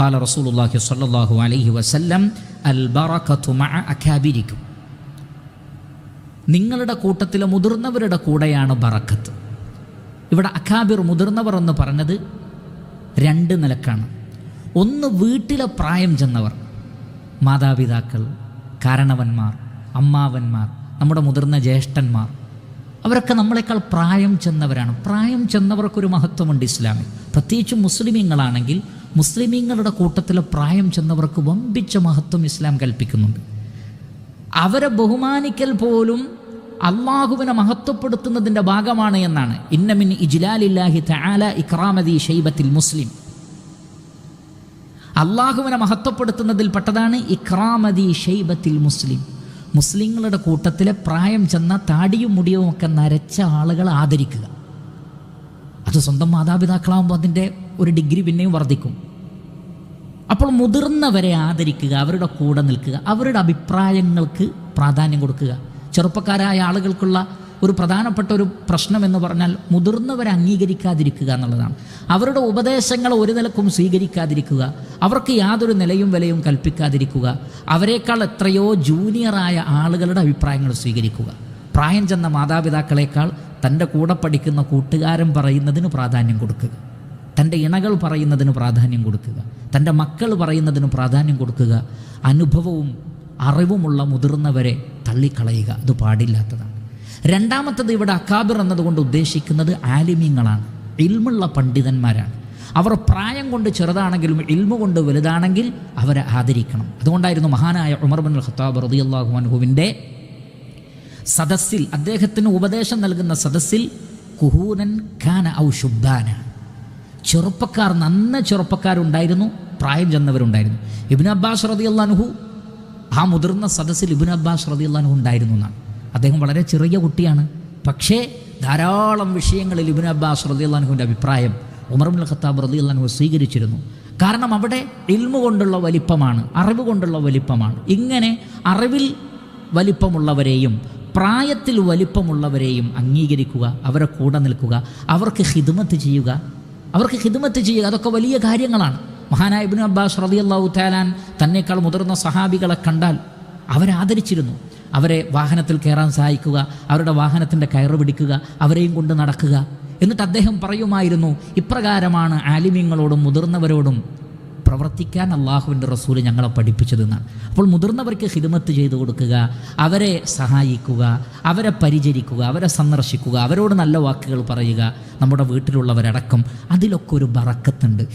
ഖാല റസൂലുള്ളാഹി സ്വല്ലല്ലാഹു അലൈഹി വസല്ലം അൽ ബറകതു മഅ അകാബിരിക്കും. നിങ്ങളുടെ കൂട്ടത്തിലെ മുതിർന്നവരുടെ കൂടെയാണ് ബറക്കത്ത്. ഇവിടെ അകാബിർ, മുതിർന്നവർ എന്ന് പറഞ്ഞത് രണ്ട് നിലക്കാണ്. ഒന്ന്, വീട്ടിലെ പ്രായം ചെന്നവർ, മാതാപിതാക്കൾ, കാരണവന്മാർ, അമ്മാവന്മാർ, നമ്മുടെ മുതിർന്ന ജ്യേഷ്ഠന്മാർ, അവരൊക്കെ നമ്മളെക്കാൾ പ്രായം ചെന്നവരാണ്. പ്രായം ചെന്നവർക്കൊരു മഹത്വമുണ്ട് ഇസ്ലാമിൽ. പ്രത്യേകിച്ചും മുസ്ലിമീങ്ങളാണെങ്കിൽ മുസ്ലിമീങ്ങളുടെ കൂട്ടത്തിലെ പ്രായം ചെന്നവർക്ക് വമ്പിച്ച മഹത്വം ഇസ്ലാം കൽപ്പിക്കുന്നുണ്ട്. അവരെ ബഹുമാനിക്കൽ പോലും അള്ളാഹുവിനെ മഹത്വപ്പെടുത്തുന്നതിൻ്റെ ഭാഗമാണ് എന്നാണ്. ഇന്ന മിൻ ഇജ്ലാലില്ലാഹി തആല ഇക്റാമദി ശൈബത്തിൽ മുസ്ലിം. അള്ളാഹുവിനെ മഹത്വപ്പെടുത്തുന്നതിൽ പെട്ടതാണ് ഇക്റാമദി ശൈബത്തിൽ മുസ്ലിം. മുസ്ലിങ്ങളുടെ കൂട്ടത്തിലെ പ്രായം ചെന്ന താടിയും മുടിയും ഒക്കെ നരച്ച ആളുകളെ ആദരിക്കുക. അത് സ്വന്തം മാതാപിതാക്കളാകുമ്പോൾ അതിൻ്റെ ഒരു ഡിഗ്രി പിന്നെയും വർദ്ധിക്കും. അപ്പോൾ മുതിർന്നവരെ ആദരിക്കുക, അവരുടെ കൂടെ നിൽക്കുക, അവരുടെ അഭിപ്രായങ്ങൾക്ക് പ്രാധാന്യം കൊടുക്കുക. ചെറുപ്പക്കാരായ ആളുകൾക്കുള്ള ഒരു പ്രധാനപ്പെട്ട ഒരു പ്രശ്നം എന്ന് പറഞ്ഞാൽ മുതിർന്നവരെ അംഗീകരിക്കാതിരിക്കുക എന്നുള്ളതാണ്. അവരുടെ ഉപദേശങ്ങൾ ഒരു നിലക്കും സ്വീകരിക്കാതിരിക്കുക, അവർക്ക് യാതൊരു നിലയും വിലയും കൽപ്പിക്കാതിരിക്കുക, അവരെക്കാൾ എത്രയോ ജൂനിയറായ ആളുകളുടെ അഭിപ്രായങ്ങൾ സ്വീകരിക്കുക. പ്രായം ചെന്ന മാതാപിതാക്കളെക്കാൾ തൻ്റെ കൂടെ പഠിക്കുന്ന കൂട്ടുകാരൻ പറയുന്നതിന് പ്രാധാന്യം കൊടുക്കുക, തൻ്റെ ഇണകൾ പറയുന്നതിന് പ്രാധാന്യം കൊടുക്കുക, തൻ്റെ മക്കൾ പറയുന്നതിന് പ്രാധാന്യം കൊടുക്കുക. അനുഭവവും അറിവുമുള്ള മുതിർന്നവരെ തള്ളിക്കളയുക, അത് പാടില്ലാത്തതാണ്. രണ്ടാമത്തത്, ഇവിടെ അക്കാബിർ എന്നതുകൊണ്ട് ഉദ്ദേശിക്കുന്നത് ആലിമീങ്ങളാണ്, ഇൽമുള്ള പണ്ഡിതന്മാരാണ്. അവർ പ്രായം കൊണ്ട് ചെറുതാണെങ്കിലും ഇൽമു കൊണ്ട് വലുതാണെങ്കിൽ അവരെ ആദരിക്കണം. അതുകൊണ്ടായിരുന്നു മഹാനായ ഉമർ ഇബ്നുൽ ഖത്താബ് റളിയല്ലാഹു അൻഹുവിൻ്റെ സദസ്സിൽ, അദ്ദേഹത്തിന് ഉപദേശം നൽകുന്ന സദസ്സിൽ, കുഹൂനൻ ഖാന ഔ ശുബ്ബാന, ചെറുപ്പക്കാർ, നന്ന ചെറുപ്പക്കാരുണ്ടായിരുന്നു, പ്രായം ചെന്നവരുണ്ടായിരുന്നു. ഇബ്നു അബ്ബാസ് റളിയല്ലാഹു അൻഹു, ആ മുതിർന്ന സദസ്സിൽ ഇബ്നു അബ്ബാസ് റളിയല്ലാഹു അൻഹു ഉണ്ടായിരുന്നു എന്നാണ്. അദ്ദേഹം വളരെ ചെറിയ കുട്ടിയാണ്, പക്ഷേ ധാരാളം വിഷയങ്ങളിൽ ഇബ്നു അബ്ബാസ് റളിയല്ലാഹു അൻഹുവിൻ്റെ അഭിപ്രായം ഉമർ ഇബ്നുൽ ഖത്താബ് റളിയല്ലാഹു അൻഹു സ്വീകരിച്ചിരുന്നു. കാരണം അവിടെ ഇൽമു കൊണ്ടുള്ള വലിപ്പമാണ്, അറിവ് കൊണ്ടുള്ള വലിപ്പമാണ്. ഇങ്ങനെ അറിവിൽ വലിപ്പമുള്ളവരെയും പ്രായത്തിൽ വലിപ്പമുള്ളവരെയും അംഗീകരിക്കുക, അവരെ കൂടെ നിൽക്കുക, അവർക്ക് ഖിദ്മത്ത് ചെയ്യുക, അതൊക്കെ വലിയ കാര്യങ്ങളാണ്. മഹാനായ ഇബ്നു അബ്ബാസ് റളിയല്ലാഹു തആല തന്നേക്കാൾ മുതിർന്ന സഹാബികളെ കണ്ടാൽ അവരെ ആദരിച്ചിരുന്നു. അവരെ വാഹനത്തിൽ കയറാൻ സഹായിക്കുക, അവരുടെ വാഹനത്തിൻ്റെ കയറ് പിടിക്കുക, അവരെയും കൊണ്ട് നടക്കുക. എന്നിട്ട് അദ്ദേഹം പറയുമായിരുന്നു, ഇപ്രകാരമാണ് ആലിമീങ്ങളോടും മുതിർന്നവരോടും പ്രവർത്തിക്കാൻ അള്ളാഹുവിൻ്റെ റസൂൽ ഞങ്ങളെ പഠിപ്പിച്ചതെന്നാണ്. അപ്പോൾ മുതിർന്നവർക്ക് ഖിദ്മത്ത് ചെയ്തു കൊടുക്കുക, അവരെ സഹായിക്കുക, അവരെ പരിചരിക്കുക, അവരെ സന്ദർശിക്കുക, അവരോട് നല്ല വാക്കുകൾ പറയുക, നമ്മുടെ വീട്ടിലുള്ളവരടക്കം, അതിലൊക്കെ ഒരു ബറക്കത്തുണ്ട്.